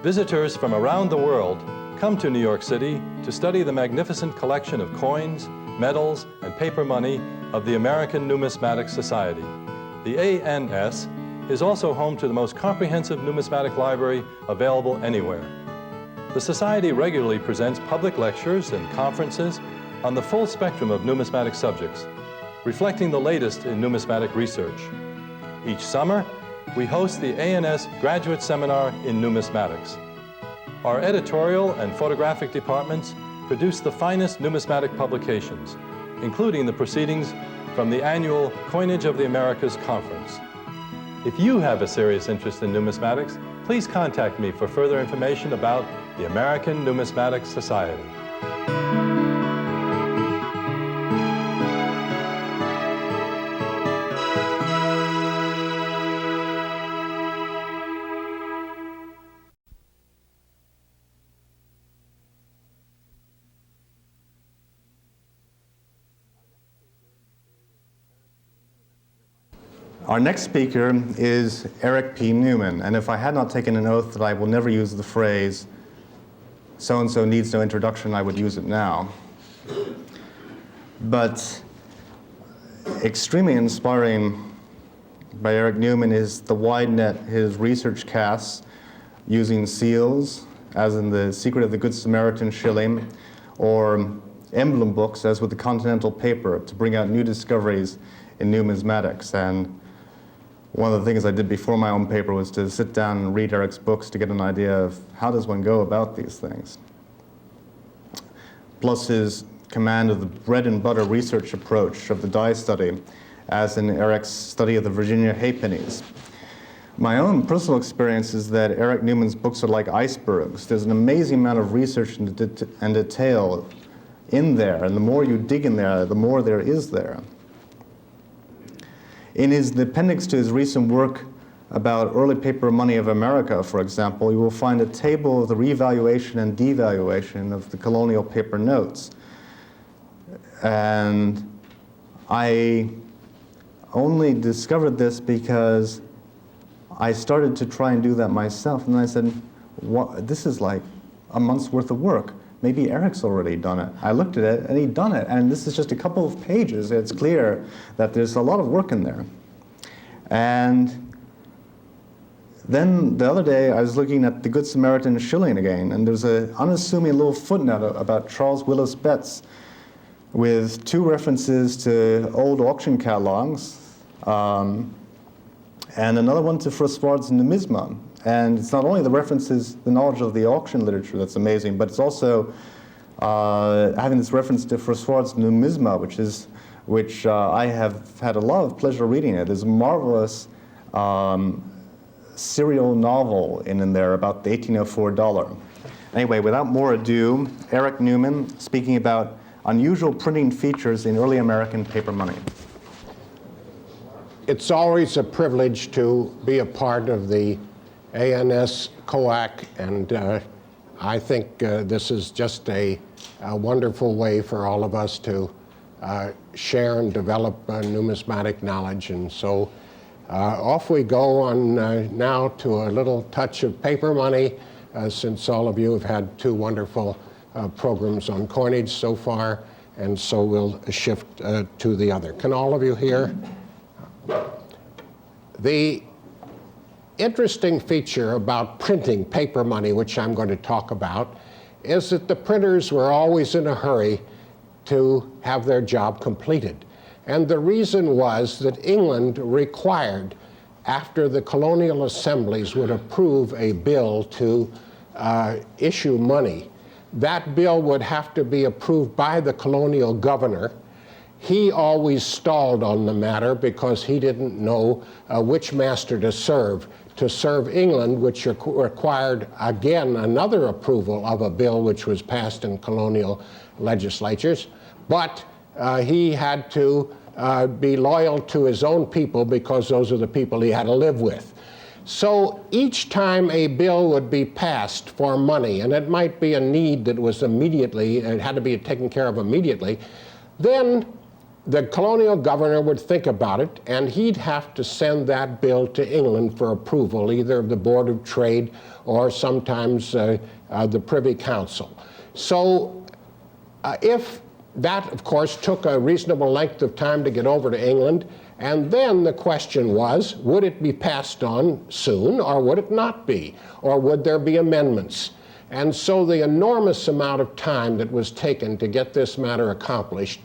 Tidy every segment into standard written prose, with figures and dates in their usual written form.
Visitors from around the world come to New York City to study the magnificent collection of coins, medals, and paper money of the American Numismatic Society. The ANS is also home to the most comprehensive numismatic library available anywhere. The Society regularly presents public lectures and conferences on the full spectrum of numismatic subjects, reflecting the latest in numismatic research. Each summer, we host the ANS Graduate Seminar in Numismatics. Our editorial and photographic departments produce the finest numismatic publications, including the proceedings from the annual Coinage of the Americas Conference. If you have a serious interest in numismatics, please contact me for further information about the American Numismatic Society. Our next speaker is Eric P. Newman, and if I had not taken an oath that I will never use the phrase, so-and-so needs no introduction, I would use it now. But extremely inspiring by Eric Newman is the wide net his research casts using seals, as in The Secret of the Good Samaritan shilling, or emblem books, as with the Continental paper, to bring out new discoveries in numismatics. And one of the things I did before my own paper was to sit down and read Eric's books to get an idea of how does one go about these things. Plus his command of the bread and butter research approach of the die study, as in Eric's study of the Virginia halfpennies. My own personal experience is that Eric Newman's books are like icebergs. There's an amazing amount of research and detail in there, and the more you dig in there, the more there is there. In the appendix to his recent work about early paper money of America, for example, you will find a table of the revaluation and devaluation of the colonial paper notes. And I only discovered this because I started to try and do that myself. And I said, this is like a month's worth of work. Maybe Eric's already done it. I looked at it, and he'd done it. And this is just a couple of pages. It's clear that there's a lot of work in there. And then the other day, I was looking at the Good Samaritan shilling again, and there's an unassuming little footnote about Charles Willis Betts with 2 references to old auction catalogs, and another one to Froissart's Numisma. And it's not only the references, the knowledge of the auction literature that's amazing, but it's also having this reference to Froissart's Numisma, which I have had a lot of pleasure reading it. There's a marvelous serial novel in there about the 1804 dollar. Anyway, without more ado, Eric Newman speaking about unusual printing features in early American paper money. It's always a privilege to be a part of the ANS COAC, and I think this is just a wonderful way for all of us to share and develop numismatic knowledge. And so off we go on now to a little touch of paper money, since all of you have had 2 wonderful programs on coinage so far, and so we'll shift to the other. Can all of you hear? The interesting feature about printing paper money, which I'm going to talk about, is that the printers were always in a hurry to have their job completed. And the reason was that England required, after the colonial assemblies would approve a bill to issue money, that bill would have to be approved by the colonial governor. He always stalled on the matter because he didn't know which master to serve. To serve England, which required, again, another approval of a bill which was passed in colonial legislatures. But he had to be loyal to his own people because those are the people he had to live with. So each time a bill would be passed for money, and it might be a need that was immediately, it had to be taken care of immediately, then the colonial governor would think about it, and he'd have to send that bill to England for approval, either of the Board of Trade or sometimes the Privy Council. So if that, of course, took a reasonable length of time to get over to England, and then the question was, would it be passed on soon, or would it not be? Or would there be amendments? And so the enormous amount of time that was taken to get this matter accomplished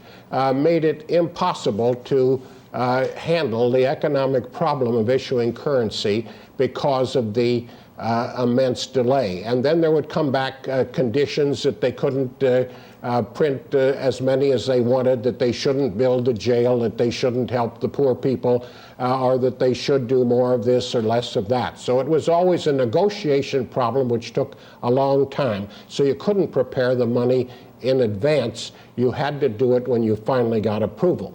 made it impossible to handle the economic problem of issuing currency because of the immense delay. And then there would come back conditions that they couldn't print as many as they wanted, that they shouldn't build a jail, that they shouldn't help the poor people, or that they should do more of this or less of that. So it was always a negotiation problem which took a long time. So you couldn't prepare the money in advance. You had to do it when you finally got approval.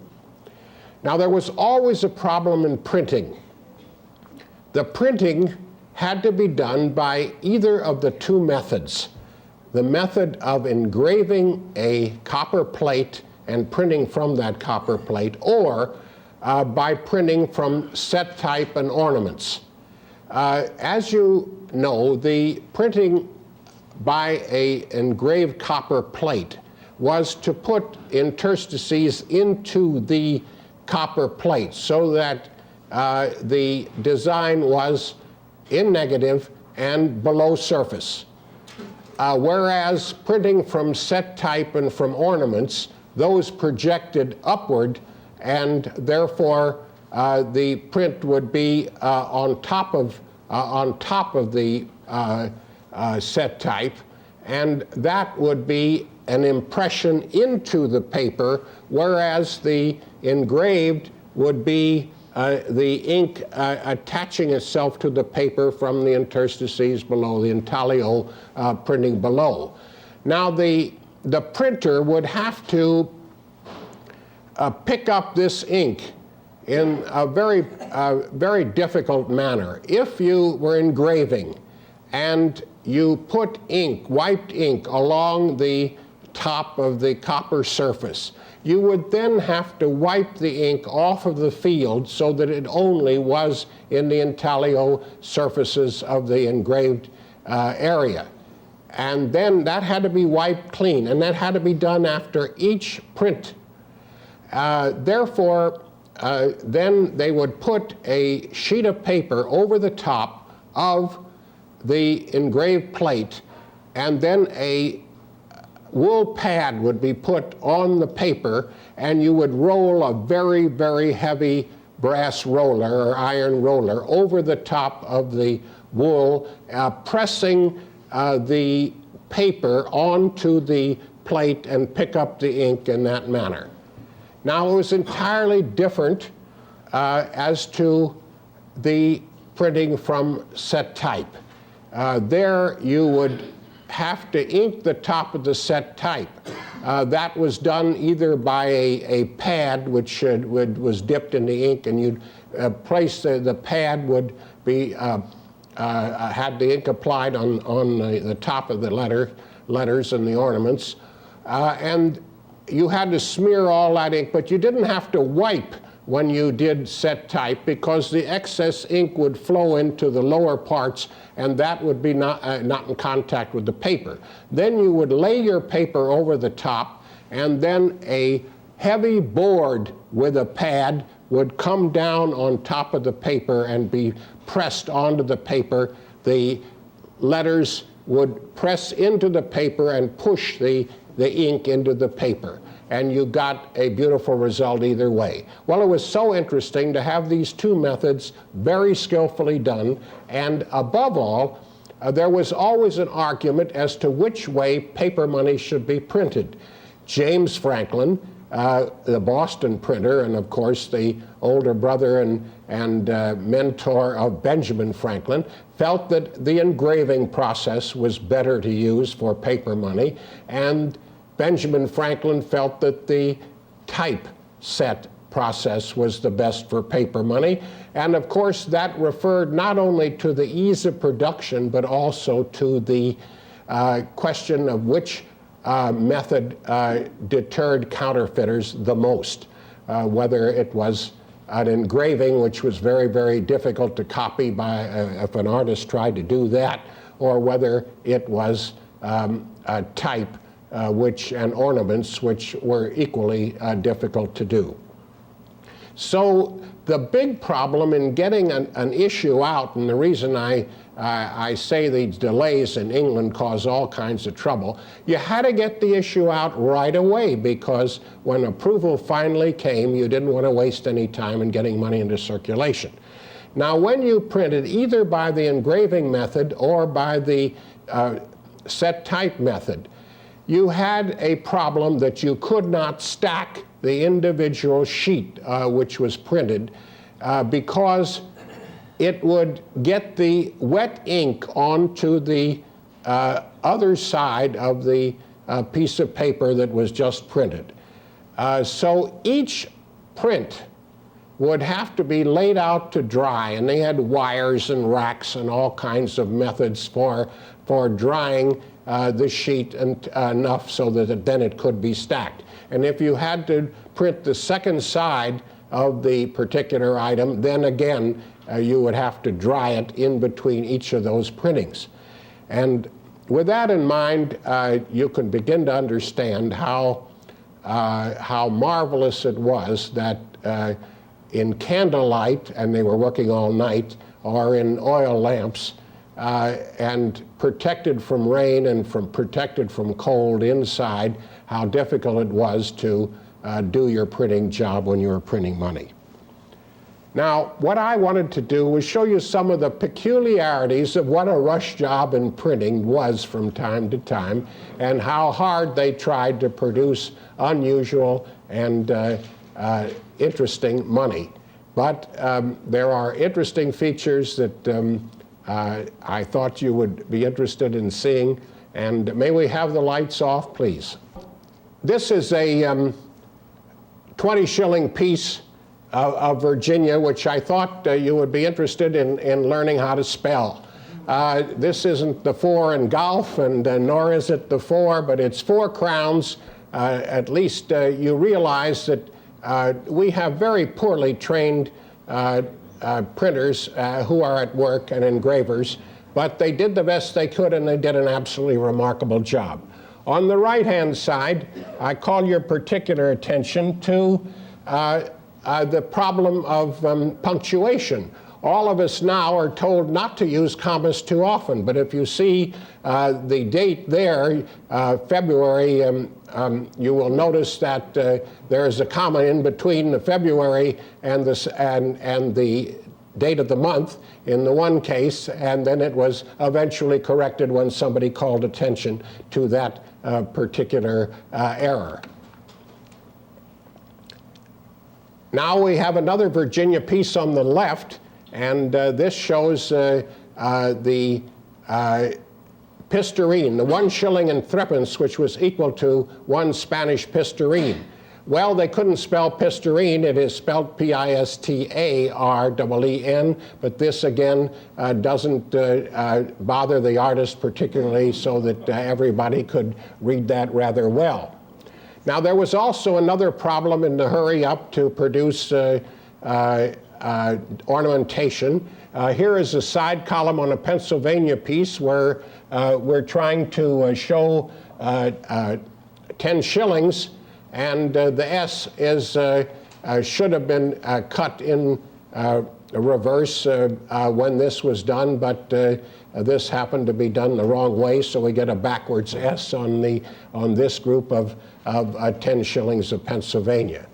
Now, there was always a problem in printing. The printing had to be done by either of the two methods. The method of engraving a copper plate and printing from that copper plate, or by printing from set type and ornaments. As you know, the printing by an engraved copper plate was to put interstices into the copper plate so that the design was in negative and below surface. Whereas printing from set type and from ornaments, those projected upward, and therefore the print would be on top of the set type, and that would be an impression into the paper, whereas the engraved would be the ink attaching itself to the paper from the interstices below, the intaglio printing below. Now the printer would have to pick up this ink in a very difficult manner. If you were engraving and you put ink, wiped ink, along the top of the copper surface, you would then have to wipe the ink off of the field so that it only was in the intaglio surfaces of the engraved area. And then that had to be wiped clean, and that had to be done after each print. Therefore, then they would put a sheet of paper over the top of the engraved plate, and then a wool pad would be put on the paper, and you would roll a very, very heavy brass roller or iron roller over the top of the wool, pressing the paper onto the plate and pick up the ink in that manner. Now, it was entirely different as to the printing from set type. There you would have to ink the top of the set type. That was done either by a pad which was dipped in the ink, and you'd place the pad would be had the ink applied on the top of the letters and the ornaments, and you had to smear all that ink, but you didn't have to wipe when you did set type, because the excess ink would flow into the lower parts, and that would be not in contact with the paper. Then you would lay your paper over the top, and then a heavy board with a pad would come down on top of the paper and be pressed onto the paper. The letters would press into the paper and push the ink into the paper, and you got a beautiful result either way. Well, it was so interesting to have these two methods very skillfully done, and above all, there was always an argument as to which way paper money should be printed. James Franklin, the Boston printer, and of course the older brother and mentor of Benjamin Franklin, felt that the engraving process was better to use for paper money, and Benjamin Franklin felt that the typeset process was the best for paper money. And of course, that referred not only to the ease of production, but also to the question of which method deterred counterfeiters the most. whether it was an engraving, which was very, very difficult to copy by if an artist tried to do that, or whether it was a type and ornaments, which were equally difficult to do. So the big problem in getting an issue out, and the reason I say these delays in England cause all kinds of trouble, you had to get the issue out right away, because when approval finally came, you didn't want to waste any time in getting money into circulation. Now, when you printed either by the engraving method or by the set type method, you had a problem that you could not stack the individual sheet which was printed because it would get the wet ink onto the other side of the piece of paper that was just printed. So each print would have to be laid out to dry, and they had wires and racks and all kinds of methods for drying the sheet enough so that then it could be stacked. And if you had to print the second side of the particular item, then again you would have to dry it in between each of those printings. And with that in mind, you can begin to understand how marvelous it was that in candlelight, and they were working all night, or in oil lamps, and protected from rain and protected from cold inside, how difficult it was to do your printing job when you were printing money. Now, what I wanted to do was show you some of the peculiarities of what a rush job in printing was from time to time, and how hard they tried to produce unusual and interesting money. But there are interesting features that I thought you would be interested in seeing. And may we have the lights off, please? This is a 20-shilling piece of Virginia, which I thought you would be interested in learning how to spell. This isn't the 4 in golf, and nor is it the 4, but it's 4 crowns. At least you realize that we have very poorly trained printers who are at work, and engravers, but they did the best they could, and they did an absolutely remarkable job. On the right-hand side, I call your particular attention to the problem of punctuation. All of us now are told not to use commas too often, but if you see the date there, February, you will notice that there is a comma in between the February and the date of the month in the one case, and then it was eventually corrected when somebody called attention to that particular error. Now we have another Virginia piece on the left, and this shows the pistarine, the 1 shilling and 3pence, which was equal to 1 Spanish pistarine. Well, they couldn't spell pistarine. It is spelled P-I-S-T-A-R-E-E-N, but this again doesn't bother the artist particularly, so that everybody could read that rather well. Now, there was also another problem in the hurry up to produce ornamentation. Here is a side column on a Pennsylvania piece where we're trying to show 10 shillings, and the S is should have been cut in reverse when this was done, but this happened to be done the wrong way, so we get a backwards S on this group of 10 shillings of Pennsylvania.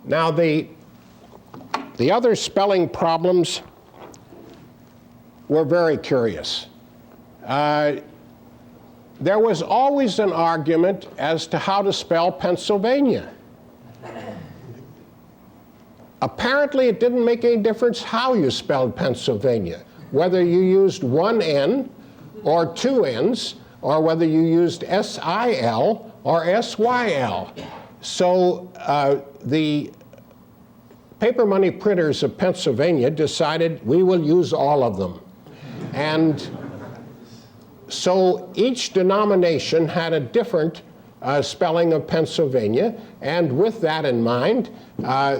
Now, the other spelling problems were very curious. There was always an argument as to how to spell Pennsylvania. Apparently, it didn't make any difference how you spelled Pennsylvania, whether you used 1 N or 2 N's, or whether you used S-I-L or S-Y-L. So the paper money printers of Pennsylvania decided we will use all of them. And so each denomination had a different spelling of Pennsylvania, and with that in mind,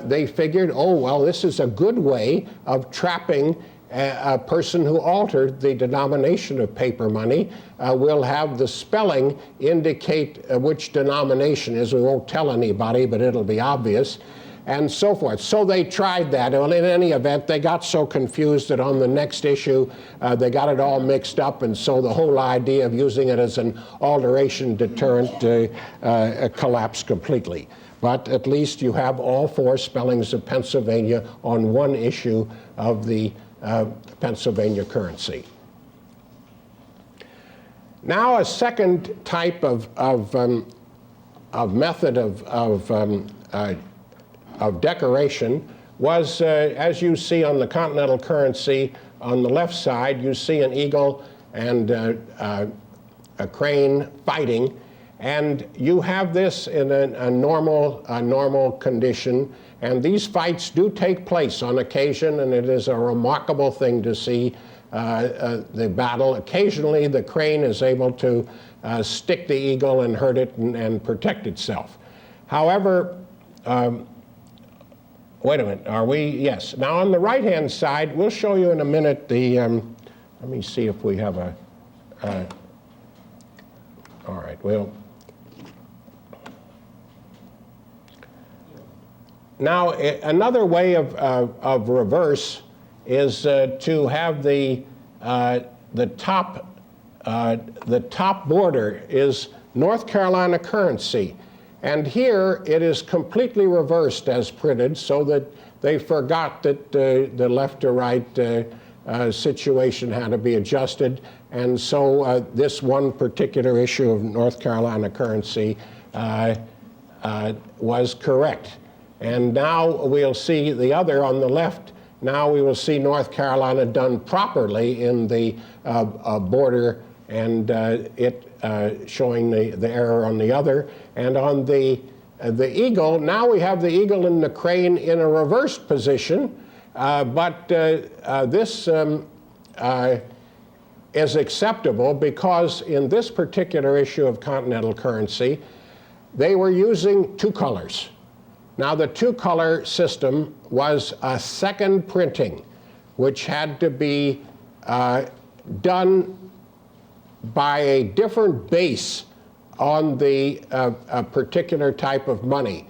they figured, oh, well, this is a good way of trapping a person who altered the denomination of paper money. Will have the spelling indicate which denomination is. We won't tell anybody, but it'll be obvious, and so forth. So they tried that. Well, in any event, they got so confused that on the next issue, they got it all mixed up, and so the whole idea of using it as an alteration deterrent collapsed completely. But at least you have all four spellings of Pennsylvania on one issue of the Pennsylvania currency. Now, a second type of method of decoration was, as you see on the continental currency, on the left side, you see an eagle and a crane fighting, and you have this in a normal condition. And these fights do take place on occasion, and it is a remarkable thing to see the battle. Occasionally, the crane is able to stick the eagle and hurt it and protect itself. However, wait a minute, are we? Yes. Now, on the right-hand side, we'll show you in a minute the, let me see if we have a, all right, well. Now, another way of reverse is to have the top border is North Carolina currency. And here it is completely reversed as printed, so that they forgot that the left to right situation had to be adjusted. And so this one particular issue of North Carolina currency was correct. And now we'll see the other on the left. Now we will see North Carolina done properly in the border, and it showing the error on the other. And on the eagle, now we have the eagle and the crane in a reversed position, but this is acceptable because in this particular issue of continental currency, they were using two colors. Now, the two-color system was a second printing, which had to be done by a different base on the particular type of money.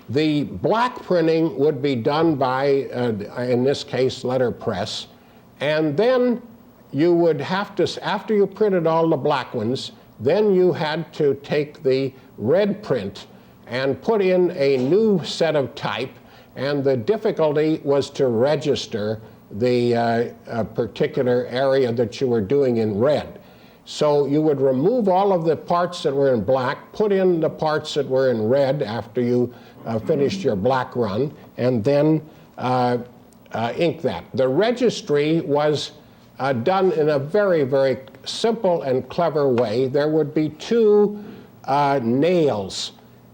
The black printing would be done by, in this case, letterpress, and then you would have to, after you printed all the black ones, then you had to take the red print and put in a new set of type, and the difficulty was to register the particular area that you were doing in red. So you would remove all of the parts that were in black, put in the parts that were in red after you finished your black run, and then ink that. The registry was done in a very, very simple and clever way. There would be two nails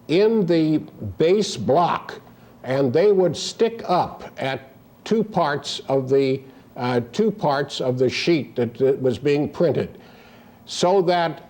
in the base block, and they would stick up at two parts of the sheet that was being printed, so that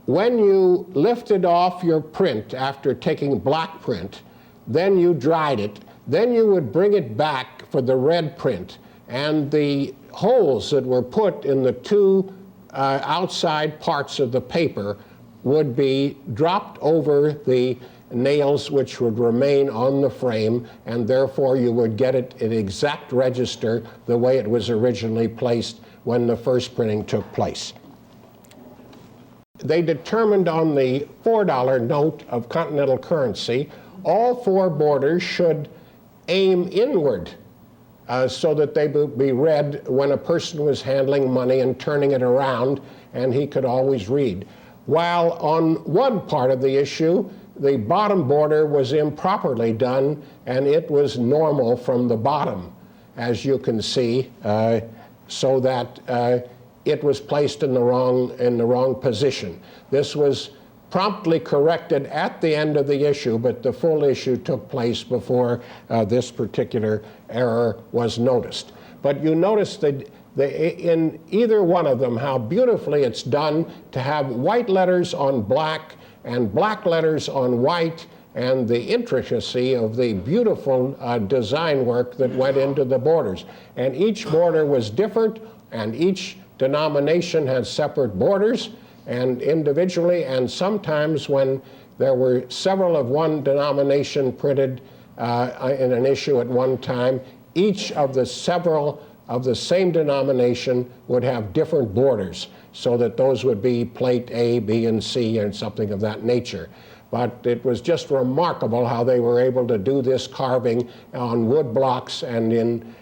when you lifted off your print after taking black print, then you dried it, then you would bring it back for the red print, and the holes that were put in the two outside parts of the paper would be dropped over the nails, which would remain on the frame, and therefore you would get it in exact register the way it was originally placed when the first printing took place. They determined on the $4 note of continental currency, all four borders should aim inward so that they would be read when a person was handling money and turning it around, and he could always read. While on one part of the issue, the bottom border was improperly done, and it was normal from the bottom, as you can see, so that it was placed in the wrong position. This was promptly corrected at the end of the issue, but the full issue took place before this particular error was noticed. But you notice that in either one of them, how beautifully it's done to have white letters on black and black letters on white, and the intricacy of the beautiful design work that went into the borders. And each border was different, and each denomination had separate borders, and individually, and sometimes when there were several of one denomination printed in an issue at one time, each of the several of the same denomination would have different borders, so that those would be plate A, B, and C, and something of that nature. But it was just remarkable how they were able to do this carving on wood blocks and in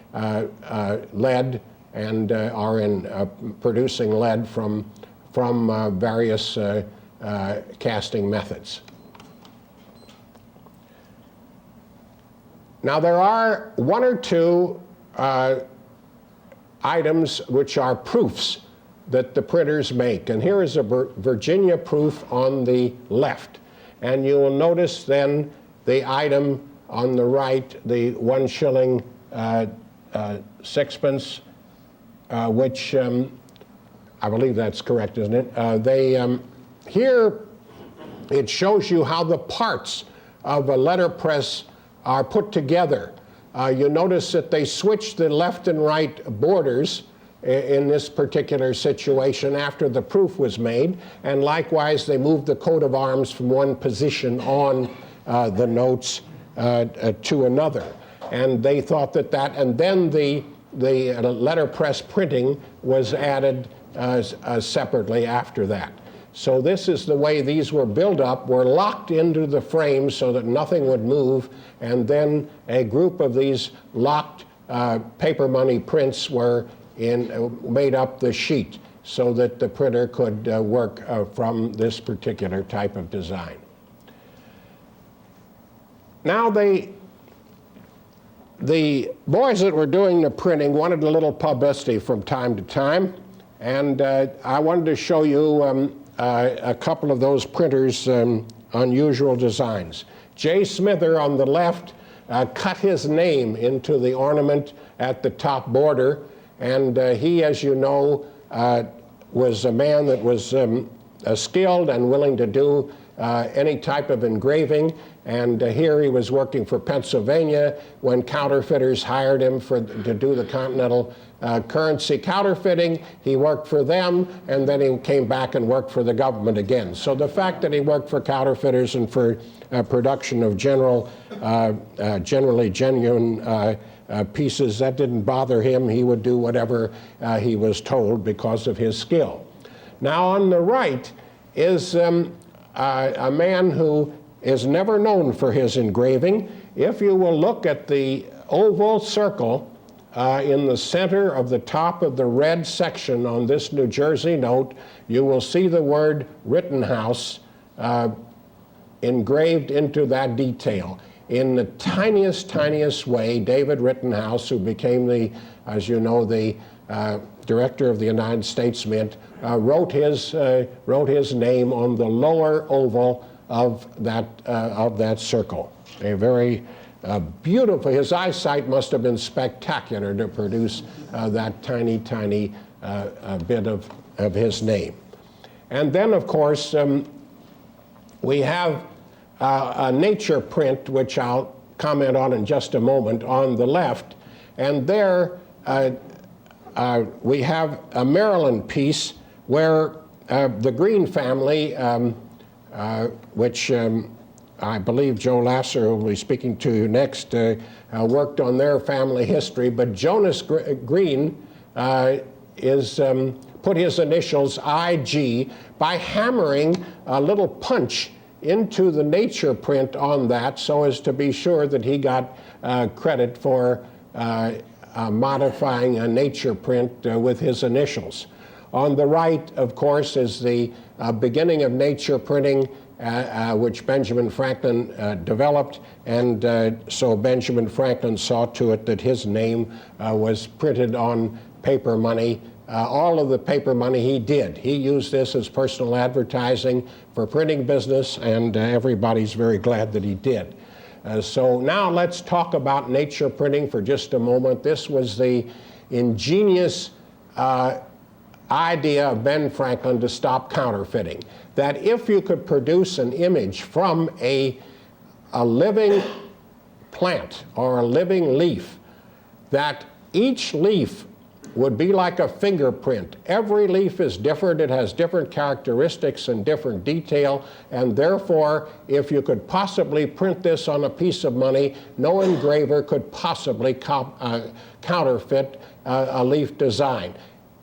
lead, and are in producing lead from various casting methods. Now there are one or two items which are proofs that the printers make. And here is a Virginia proof on the left. And you will notice then the item on the right, the 1 shilling 6pence, which I believe that's correct, isn't it? Here it shows you how the parts of a letterpress are put together. You notice that they switch the left and right borders in this particular situation after the proof was made, and likewise they moved the coat of arms from one position on the notes to another. And they thought that and then the letterpress printing was added separately after that. So this is the way these were built up, were locked into the frame so that nothing would move, and then a group of these locked paper money prints were made up the sheet so that the printer could work from this particular type of design. Now the boys that were doing the printing wanted a little publicity from time to time, and I wanted to show you a couple of those printers' unusual designs. J. Smither on the left cut his name into the ornament at the top border, and he, as you know, was a man that was skilled and willing to do any type of engraving. And here he was working for Pennsylvania when counterfeiters hired him to do the continental currency counterfeiting. He worked for them, and then he came back and worked for the government again. So the fact that he worked for counterfeiters and for production of generally genuine pieces, that didn't bother him. He would do whatever he was told because of his skill. Now on the right is a man who is never known for his engraving. If you will look at the oval circle in the center of the top of the red section on this New Jersey note, you will see the word Rittenhouse engraved into that detail. In the tiniest way, David Rittenhouse, who became the, as you know, the director of the United States Mint, wrote his name on the lower oval of that circle. A very beautiful. His eyesight must have been spectacular to produce that tiny bit of his name. And then, of course, we have a nature print, which I'll comment on in just a moment, on the left. And there we have a Maryland piece where the Green family, which I believe Joe Lasser, who will be speaking to you next, worked on their family history. But Jonas Green put his initials IG by hammering a little punch into the nature print on that, so as to be sure that he got credit for modifying a nature print with his initials. On the right, of course, is the beginning of nature printing, which Benjamin Franklin developed, and so Benjamin Franklin saw to it that his name was printed on paper money. All of the paper money he did. He used this as personal advertising for printing business, and everybody's very glad that he did. So now let's talk about nature printing for just a moment. This was the ingenious idea of Ben Franklin to stop counterfeiting. That if you could produce an image from a living plant or a living leaf, that each leaf would be like a fingerprint. Every leaf is different. It has different characteristics and different detail, and therefore, if you could possibly print this on a piece of money, no engraver could possibly counterfeit a leaf design.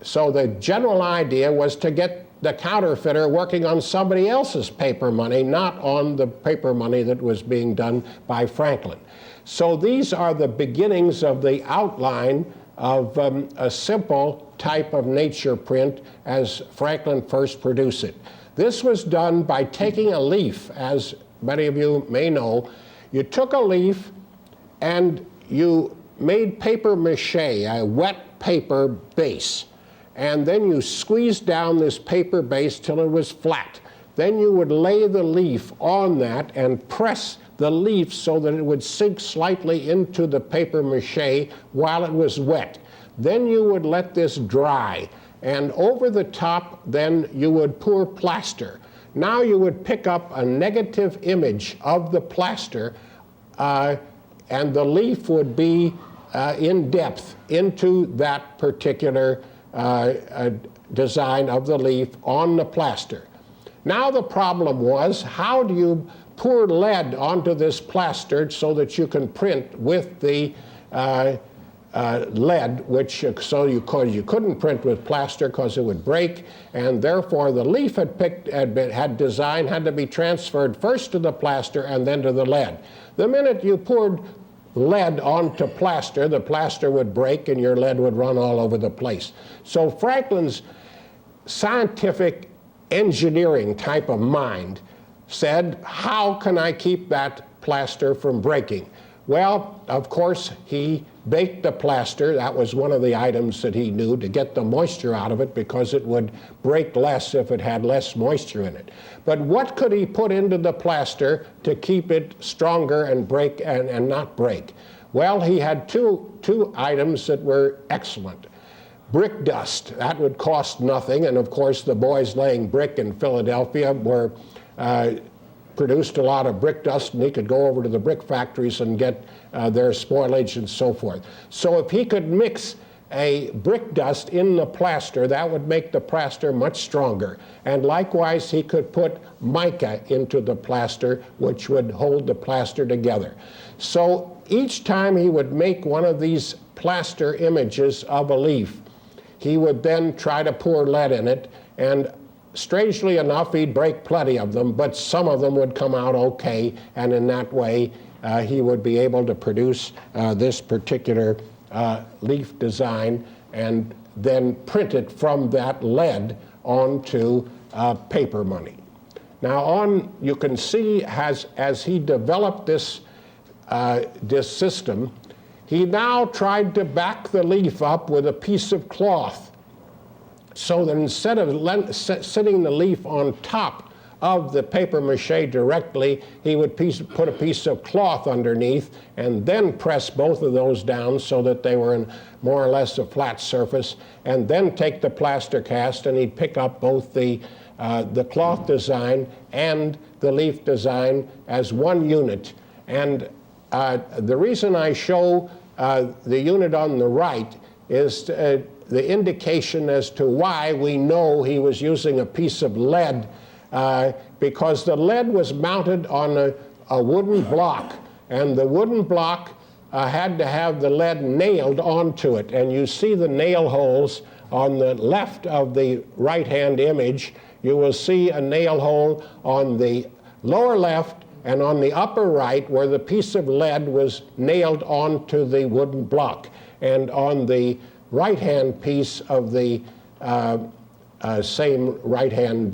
So the general idea was to get the counterfeiter working on somebody else's paper money, not on the paper money that was being done by Franklin. So these are the beginnings of the outline of a simple type of nature print as Franklin first produced it. This was done by taking a leaf, as many of you may know. You took a leaf and you made paper mache, a wet paper base, and then you squeezed down this paper base till it was flat. Then you would lay the leaf on that and press the leaf so that it would sink slightly into the paper mache while it was wet. Then you would let this dry, and over the top then you would pour plaster. Now you would pick up a negative image of the plaster, and the leaf would be in depth into that particular design of the leaf on the plaster. Now the problem was, how do you pour lead onto this plaster so that you can print with the lead, which you couldn't print with plaster because it would break, and therefore the leaf had designed had to be transferred first to the plaster and then to the lead. The minute you poured lead onto plaster, the plaster would break and your lead would run all over the place. So Franklin's scientific engineering type of mind said, how can I keep that plaster from breaking? Well, of course, he baked the plaster. That was one of the items that he knew to get the moisture out of it, because it would break less if it had less moisture in it. But what could he put into the plaster to keep it stronger and break and not break? Well, he had two items that were excellent. Brick dust, that would cost nothing, and of course the boys laying brick in Philadelphia were produced a lot of brick dust, and he could go over to the brick factories and get their spoilage and so forth. So if he could mix a brick dust in the plaster, that would make the plaster much stronger. And likewise, he could put mica into the plaster, which would hold the plaster together. So each time he would make one of these plaster images of a leaf, he would then try to pour lead in it, and strangely enough, he'd break plenty of them, but some of them would come out okay, and in that way, he would be able to produce this particular leaf design and then print it from that lead onto paper money. Now you can see as he developed this system, he now tried to back the leaf up with a piece of cloth, so that instead of sitting the leaf on top of the paper mache directly, he would put a piece of cloth underneath and then press both of those down so that they were in more or less a flat surface, and then take the plaster cast, and he'd pick up both the cloth design and the leaf design as one unit. And the reason I show the unit on the right is the indication as to why we know he was using a piece of lead, because the lead was mounted on a wooden block, and the wooden block had to have the lead nailed onto it. And you see the nail holes on the left of the right-hand image. You will see a nail hole on the lower left and on the upper right where the piece of lead was nailed onto the wooden block. And on the right-hand piece of the same right-hand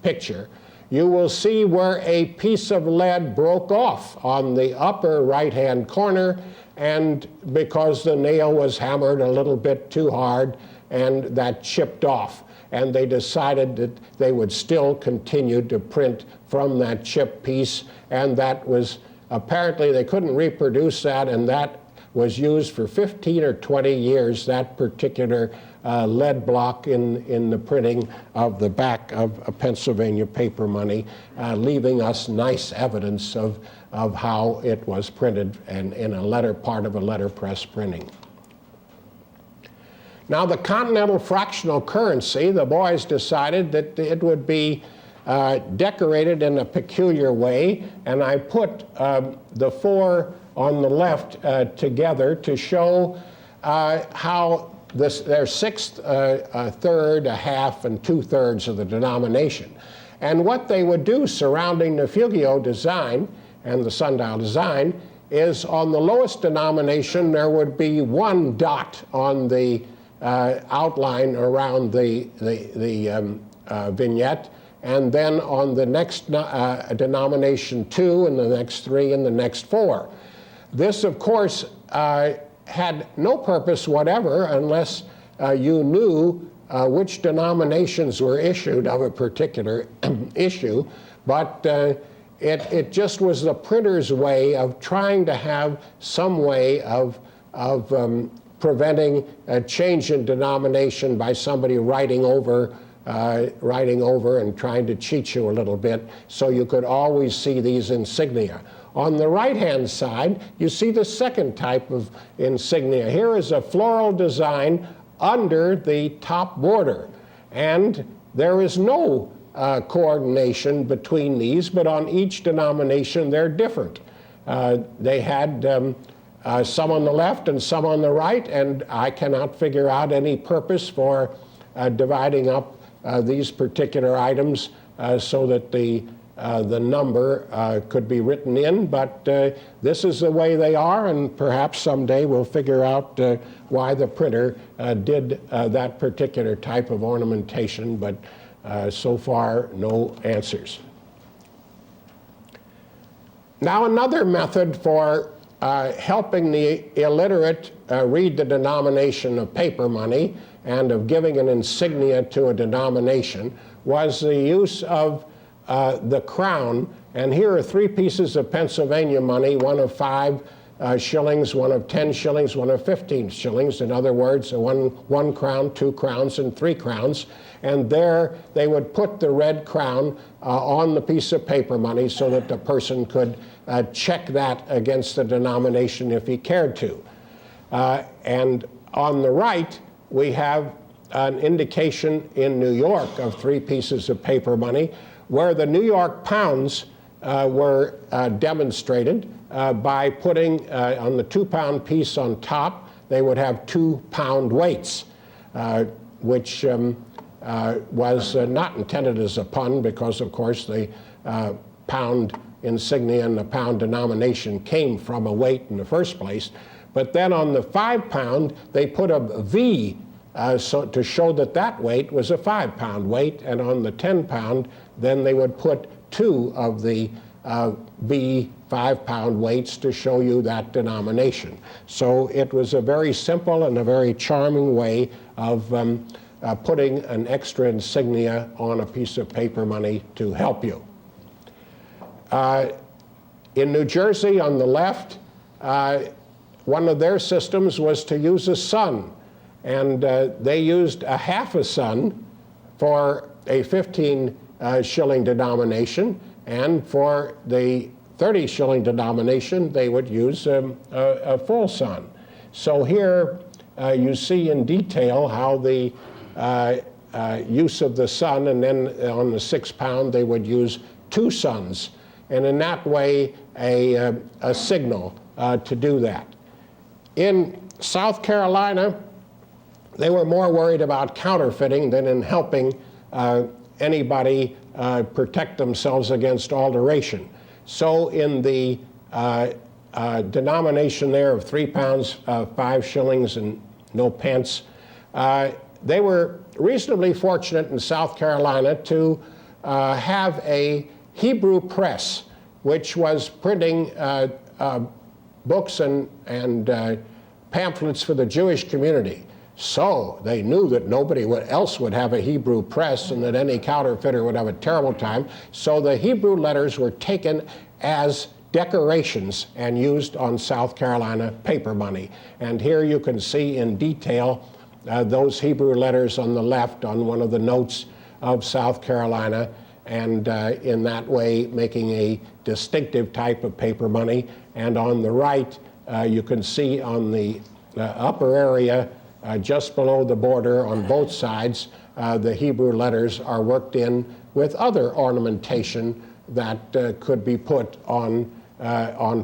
picture, you will see where a piece of lead broke off on the upper right-hand corner, and because the nail was hammered a little bit too hard, and that chipped off. And they decided that they would still continue to print from that chipped piece, and that was apparently they couldn't reproduce that, and that was used for 15 or 20 years, that particular lead block in the printing of the back of Pennsylvania paper money, leaving us nice evidence of how it was printed and in a part of a letterpress printing. Now, the Continental fractional currency, the boys decided that it would be decorated in a peculiar way, and I put the four on the left together to show how their sixth, a third, a half, and 2/3 of the denomination. And what they would do surrounding the Fugio design and the sundial design is on the lowest denomination there would be one dot on the outline around the vignette, and then on the next denomination 2, and the next 3, and the next 4. This, of course, had no purpose whatever unless you knew which denominations were issued of a particular issue, but it just was the printer's way of trying to have some way of preventing a change in denomination by somebody writing over and trying to cheat you a little bit, so you could always see these insignia. On the right-hand side, you see the second type of insignia. Here is a floral design under the top border, and there is no coordination between these, but on each denomination they're different. They had some on the left and some on the right, and I cannot figure out any purpose for dividing up these particular items so that the number could be written in, but this is the way they are, and perhaps someday we'll figure out why the printer did that particular type of ornamentation, but so far no answers. Now, another method for helping the illiterate read the denomination of paper money and of giving an insignia to a denomination was the use of the crown. And here are 3 pieces of Pennsylvania money, one of 5 shillings, one of 10 shillings, one of 15 shillings. In other words, one crown, 2 crowns, and 3 crowns. And there they would put the red crown on the piece of paper money so that the person could check that against the denomination if he cared to. And on the right, we have an indication in New York of 3 pieces of paper money where the New York pounds were demonstrated by putting on the 2-pound piece on top, they would have 2-pound weights, which was not intended as a pun because, of course, the pound insignia and the pound denomination came from a weight in the first place. But then on the 5-pound, they put a V to show that that weight was a 5-pound weight, and on the 10-pound, then they would put 2 of the V 5-pound weights to show you that denomination. So it was a very simple and a very charming way of putting an extra insignia on a piece of paper money to help you. In New Jersey, on the left, one of their systems was to use a sun, and they used a half a sun for a 15 shilling denomination, and for the 30 shilling denomination they would use a full sun. So here you see in detail how the use of the sun, and then on the 6-pound they would use 2 suns, and in that way a signal to do that. In South Carolina, they were more worried about counterfeiting than in helping anybody protect themselves against alteration. So in the denomination there of 3 pounds, 5 shillings, and no pence, they were reasonably fortunate in South Carolina to have a Hebrew press, which was printing books and pamphlets for the Jewish community. So they knew that nobody else would have a Hebrew press and that any counterfeiter would have a terrible time. So the Hebrew letters were taken as decorations and used on South Carolina paper money. And here you can see in detail those Hebrew letters on the left on one of the notes of South Carolina, and in that way making a distinctive type of paper money. And on the right, you can see on the upper area, just below the border on both sides, the Hebrew letters are worked in with other ornamentation that could be put on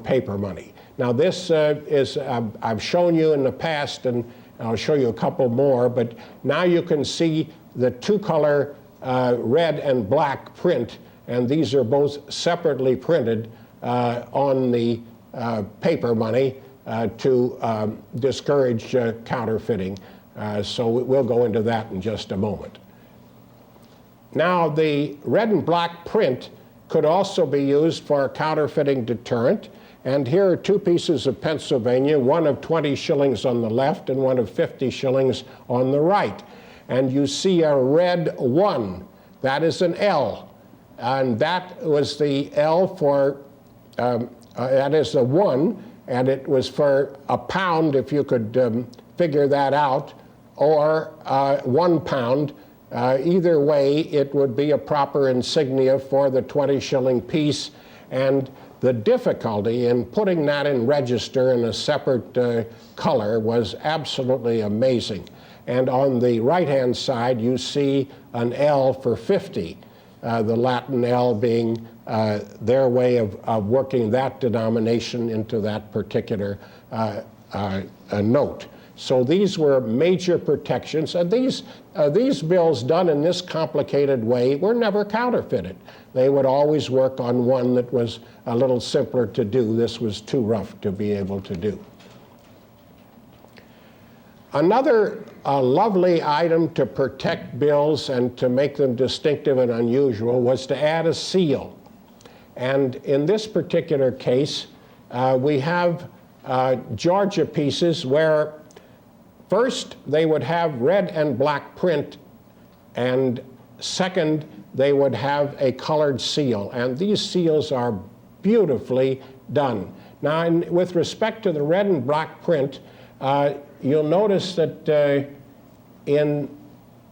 paper money. Now this is, I've shown you in the past, and I'll show you a couple more, but now you can see the two-color red and black print, and these are both separately printed on the paper money to discourage counterfeiting. So we'll go into that in just a moment. Now, the red and black print could also be used for a counterfeiting deterrent. And here are two pieces of Pennsylvania, one of 20 shillings on the left and one of 50 shillings on the right. And you see a red 1. That is an L. And that was the L for, that is a 1, and it was for a pound, if you could figure that out, or 1 pound. Either way, it would be a proper insignia for the 20-shilling piece. And the difficulty in putting that in register in a separate color was absolutely amazing. And on the right-hand side, you see an L for 50, the Latin L being their way of working that denomination into that particular note. So these were major protections, and these bills done in this complicated way were never counterfeited. They would always work on one that was a little simpler to do. This was too rough to be able to do. Another lovely item to protect bills and to make them distinctive and unusual was to add a seal. And in this particular case, we have Georgia pieces where first they would have red and black print, and second, they would have a colored seal. And these seals are beautifully done. Now, with respect to the red and black print, you'll notice that in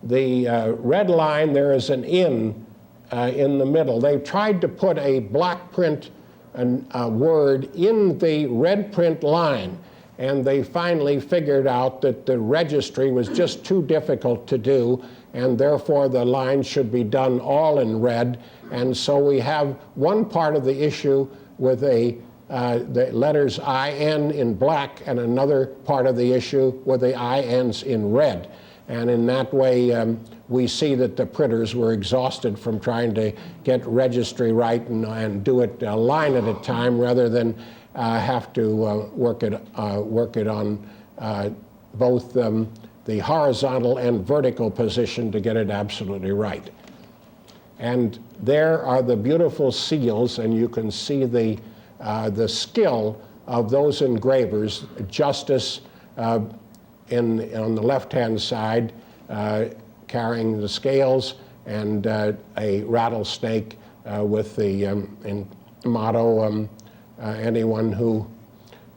the red line there is an in the middle. They tried to put a black print word in the red print line, and they finally figured out that the registry was just too difficult to do, and therefore the line should be done all in red. And so we have one part of the issue with the letters IN in black, and another part of the issue with the INs in red. And in that way, we see that the printers were exhausted from trying to get registry right and do it a line at a time rather than have to work it on both the horizontal and vertical position to get it absolutely right. And there are the beautiful seals, and you can see the skill of those engravers. Justice on the left-hand side carrying the scales, and a rattlesnake with the motto, anyone who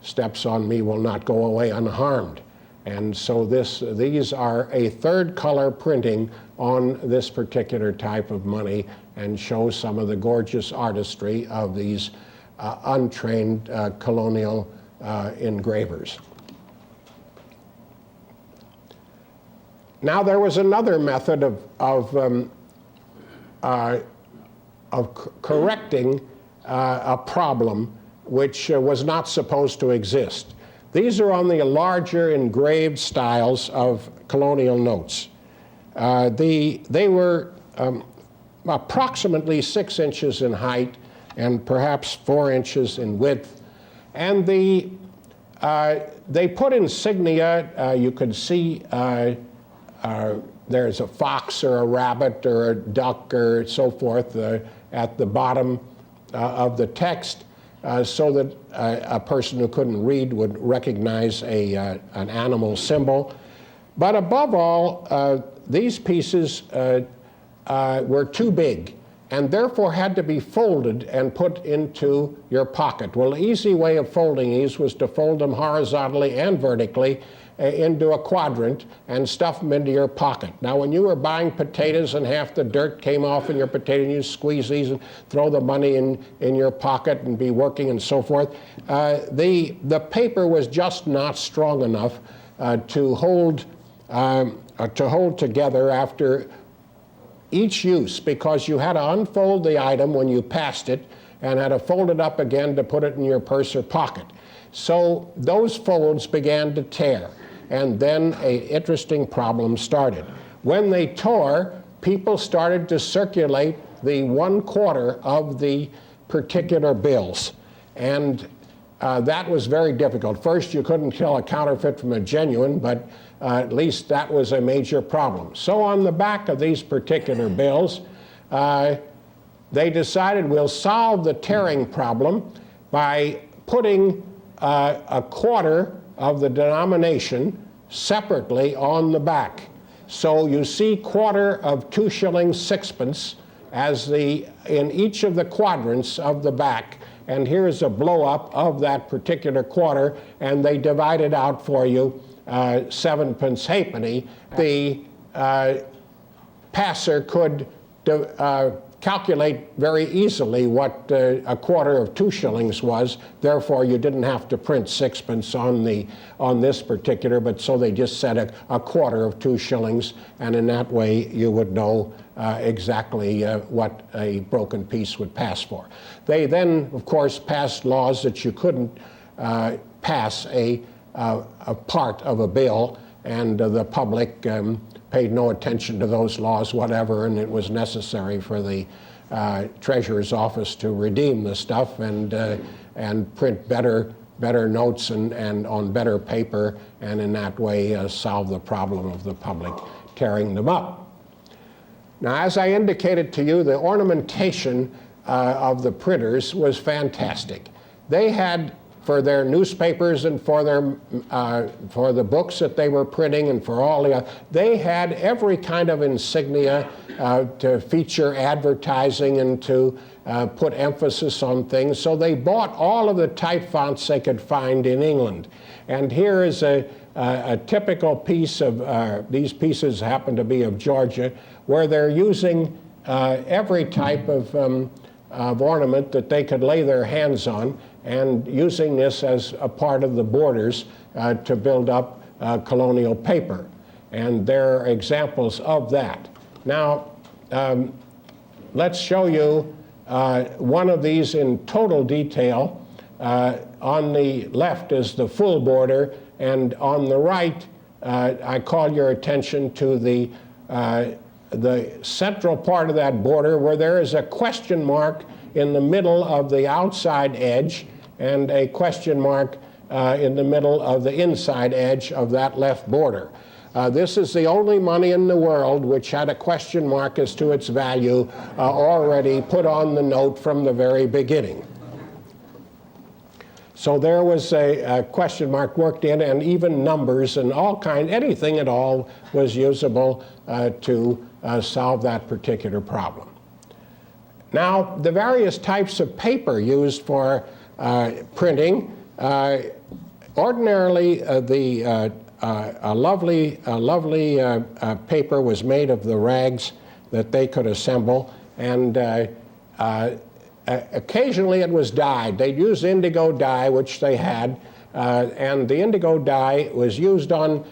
steps on me will not go away unharmed. And so these are a third color printing on this particular type of money, and show some of the gorgeous artistry of these untrained colonial engravers. Now, there was another method of correcting a problem which was not supposed to exist. These are on the larger engraved styles of colonial notes. They were approximately 6 inches in height and perhaps 4 inches in width. And they put insignia. You could see there's a fox or a rabbit or a duck or so forth at the bottom of the text, so that a person who couldn't read would recognize an animal symbol. But above all, these pieces were too big. and therefore had to be folded and put into your pocket. Well, the easy way of folding these was to fold them horizontally and vertically into a quadrant and stuff them into your pocket. Now, when you were buying potatoes and half the dirt came off in your potato, and you squeeze these and throw the money in your pocket and be working and so forth, the paper was just not strong enough to hold together after each use, because you had to unfold the item when you passed it and had to fold it up again to put it in your purse or pocket. So those folds began to tear, and then an interesting problem started. When they tore, people started to circulate the 1/4 of the particular bills, and that was very difficult. First, you couldn't tell a counterfeit from a genuine, but at least that was a major problem. So on the back of these particular bills, they decided we'll solve the tearing problem by putting a quarter of the denomination separately on the back. So you see quarter of 2 shillings 6pence as in each of the quadrants of the back. And here's a blow-up of that particular quarter, and they divide it out for you 7pence halfpenny. The passer could calculate very easily what a quarter of 2 shillings was. Therefore, you didn't have to print 6pence on this particular, but so they just said a quarter of 2 shillings, and in that way you would know exactly what a broken piece would pass for. They then, of course, passed laws that you couldn't pass a part of a bill, and the public paid no attention to those laws whatever, and it was necessary for the treasurer's office to redeem the stuff and print better notes and on better paper, and in that way solve the problem of the public tearing them up. Now, as I indicated to you, the ornamentation of the printers was fantastic. They had, for their newspapers and for the books that they were printing and for all the, they had every kind of insignia to feature advertising and to put emphasis on things. So they bought all of the type fonts they could find in England. And here is a typical piece of, these pieces happen to be of Georgia, where they're using every type of ornament that they could lay their hands on, and using this as a part of the borders to build up colonial paper. And there are examples of that. Now, let's show you one of these in total detail. On the left is the full border, and on the right, I call your attention to the central part of that border, where there is a question mark in the middle of the outside edge and a question mark in the middle of the inside edge of that left border. This is the only money in the world which had a question mark as to its value already put on the note from the very beginning. So there was a question mark worked in, and even numbers and all kinds, anything at all was usable to solve that particular problem. Now, the various types of paper used for printing, ordinarily a lovely paper was made of the rags that they could assemble, and occasionally it was dyed. They'd use indigo dye, which they had, and the indigo dye was used on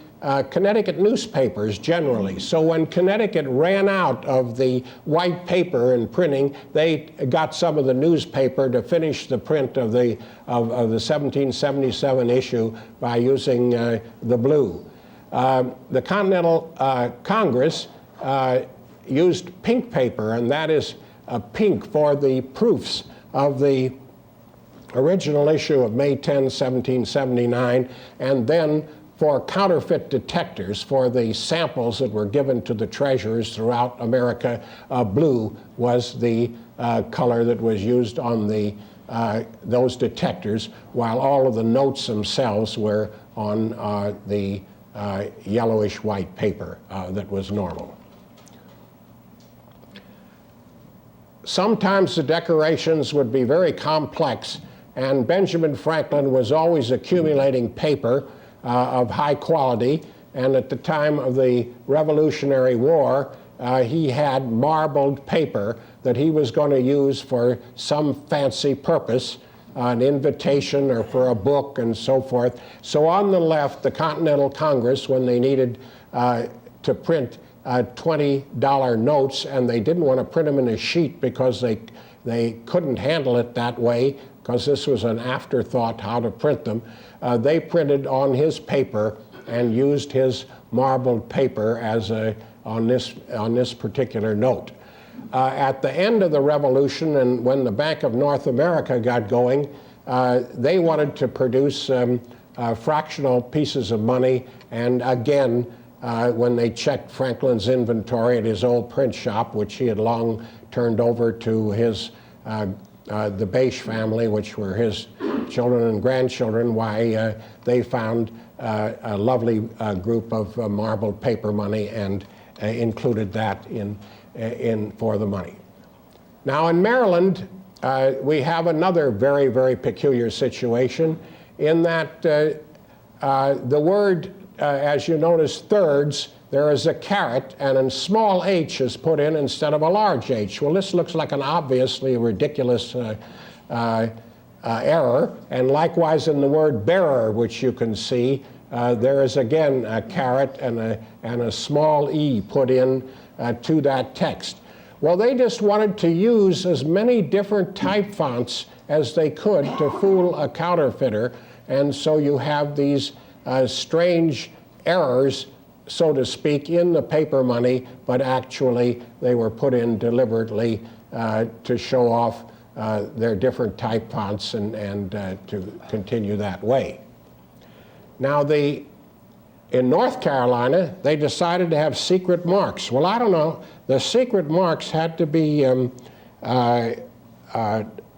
Connecticut newspapers generally. So when Connecticut ran out of the white paper in printing, they got some of the newspaper to finish the print of the 1777 issue by using the blue. The Continental Congress used pink paper, and that is pink for the proofs of the original issue of May 10, 1779, and then for counterfeit detectors for the samples that were given to the treasurers throughout America. Blue was the color that was used on those detectors, while all of the notes themselves were on the yellowish white paper that was normal. sometimes the decorations would be very complex, and Benjamin Franklin was always accumulating paper of high quality, and at the time of the Revolutionary War, he had marbled paper that he was going to use for some fancy purpose, an invitation or for a book and so forth. So on the left, the Continental Congress, when they needed to print $20 notes, and they didn't want to print them in a sheet because they couldn't handle it that way, because this was an afterthought how to print them. They printed on his paper and used his marbled paper as on this particular note. At the end of the Revolution, and when the Bank of North America got going, they wanted to produce fractional pieces of money, and again, when they checked Franklin's inventory at his old print shop, which he had long turned over to his the Bache family, which were his children and grandchildren, why they found a lovely group of marbled paper money and included that in for the money. Now in Maryland, we have another very, very peculiar situation in that the word, as you notice, thirds, there is a caret, and a small h is put in instead of a large H. Well, this looks like an obviously ridiculous error, and likewise in the word bearer, which you can see, there is again a caret and a small e put in to that text. Well, they just wanted to use as many different type fonts as they could to fool a counterfeiter, and so you have these strange errors, so to speak, in the paper money, but actually they were put in deliberately to show off their different type fonts and to continue that way. Now, in North Carolina, they decided to have secret marks. Well, I don't know. The secret marks had to be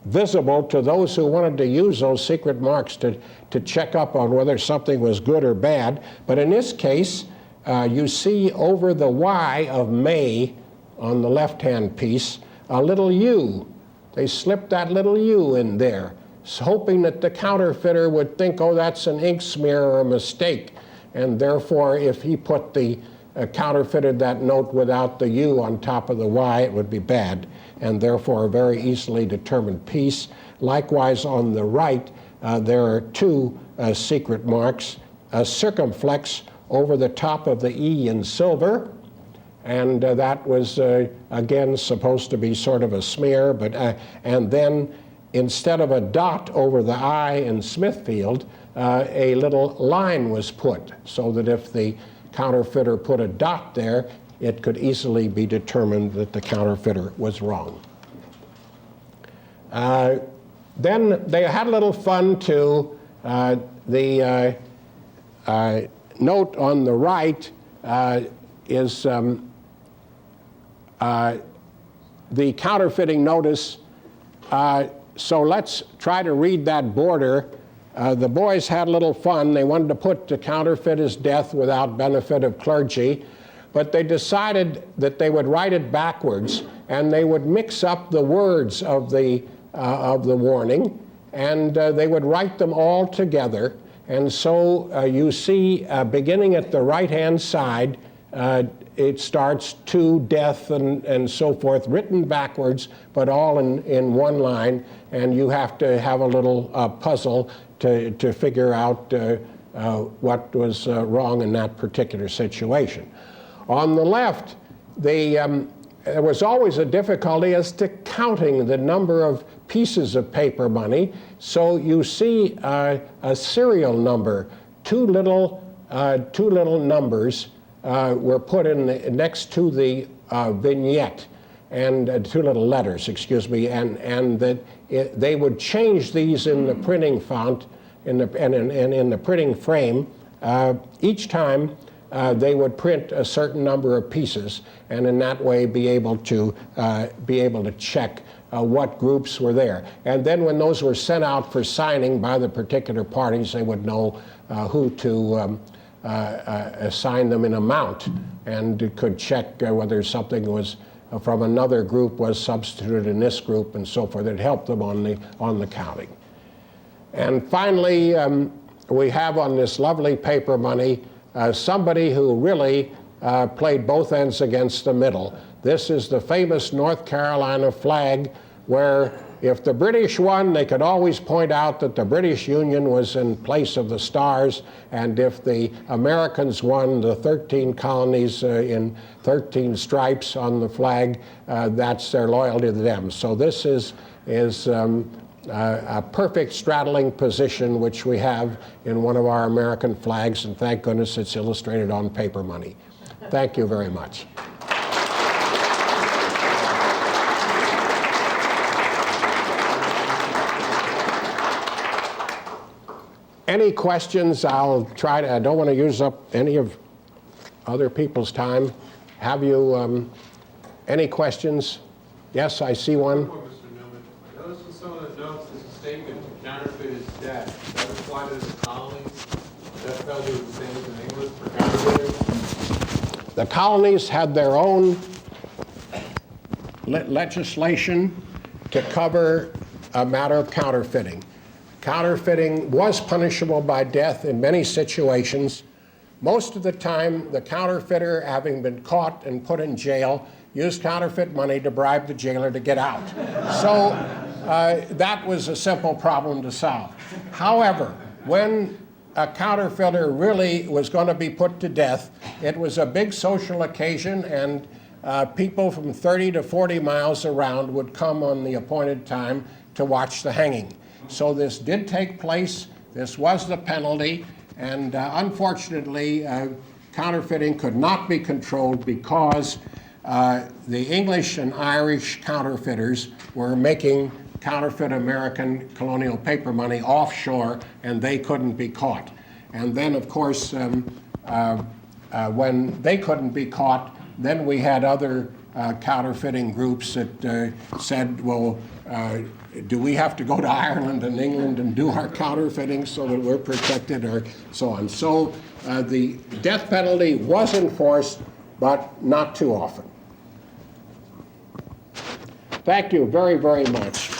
visible to those who wanted to use those secret marks to check up on whether something was good or bad. But in this case, you see over the Y of May on the left-hand piece, a little U. They slipped that little U in there, hoping that the counterfeiter would think, oh, that's an ink smear or a mistake. And therefore, if he put the counterfeited that note without the U on top of the Y, it would be bad, and therefore a very easily determined piece. Likewise, on the right, there are two secret marks, a circumflex over the top of the E in silver, and that was, again, supposed to be sort of a smear, but and then instead of a dot over the I in Smithfield, a little line was put, so that if the counterfeiter put a dot there, it could easily be determined that the counterfeiter was wrong. Then they had a little fun too. The note on the right is the counterfeiting notice. So let's try to read that border. The boys had a little fun. They wanted to put to counterfeit his death without benefit of clergy, but they decided that they would write it backwards, and they would mix up the words of the warning, and they would write them all together. And so you see, beginning at the right-hand side, it starts to death and so forth, written backwards, but all in one line, and you have to have a little puzzle to figure out what was wrong in that particular situation. On the left, there was always a difficulty as to counting the number of pieces of paper money, so you see a serial number. Two little numbers were put in next to the vignette, and two little letters, excuse me, and that they would change these in the printing font in the printing frame each time they would print a certain number of pieces, and in that way be able to check what groups were there. And then when those were sent out for signing by the particular parties, they would know who to assign them in amount, and could check whether something was from another group was substituted in this group and so forth. It helped them on the counting. And finally, we have on this lovely paper money somebody who really played both ends against the middle. This is the famous North Carolina flag, where if the British won, they could always point out that the British Union was in place of the stars, and if the Americans won, the 13 colonies in 13 stripes on the flag, that's their loyalty to them. So this is a perfect straddling position which we have in one of our American flags, and thank goodness it's illustrated on paper money. Thank you very much. Any questions? I'll try to, I don't want to use up any of other people's time. Have you any questions? Yes, I see one. Mr. Newman, I noticed in some of the notes there's a statement to counterfeit is debt. Does that apply to the colonies? Does that tell you the same as in England for counterfeiters? The colonies had their own legislation to cover a matter of counterfeiting. Counterfeiting was punishable by death in many situations. Most of the time, the counterfeiter, having been caught and put in jail, used counterfeit money to bribe the jailer to get out. So that was a simple problem to solve. However, when a counterfeiter really was going to be put to death, it was a big social occasion, and people from 30 to 40 miles around would come on the appointed time to watch the hanging. So this did take place. This was the penalty, and unfortunately, counterfeiting could not be controlled because the English and Irish counterfeiters were making counterfeit American colonial paper money offshore, and they couldn't be caught. And then, of course, when they couldn't be caught, then we had other counterfeiting groups that said, well, do we have to go to Ireland and England and do our counterfeiting so that we're protected, or so on? So the death penalty was enforced, but not too often. Thank you very, very much.